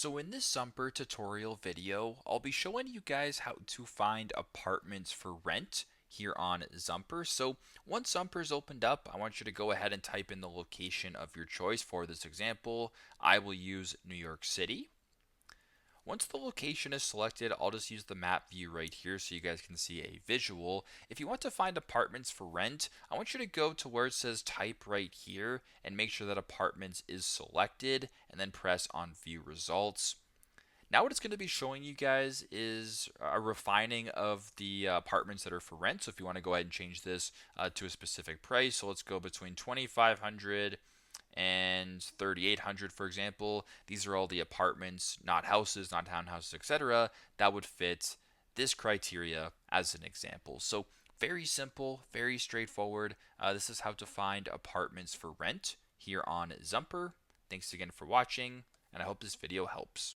So in this Zumper tutorial video, I'll be showing you guys how to find apartments for rent here on Zumper. So once Zumper's opened up, I want you to go ahead and type in the location of your choice. For this example, I will use New York City. Once the location is selected, I'll just use the map view right here so you guys can see a visual. If you want to find apartments for rent, I want you to go to where it says type right here and make sure that apartments is selected and then press on view results. Now what it's going to be showing you guys is a refining of the apartments that are for rent. So if you want to go ahead and change this to a specific price, so let's go between 2,500 and 3,800, for example. These are all the apartments, not houses, not townhouses, etc., that would fit this criteria as an example. So very simple, very straightforward. This is how to find apartments for rent here on Zumper. Thanks again for watching, and I hope this video helps.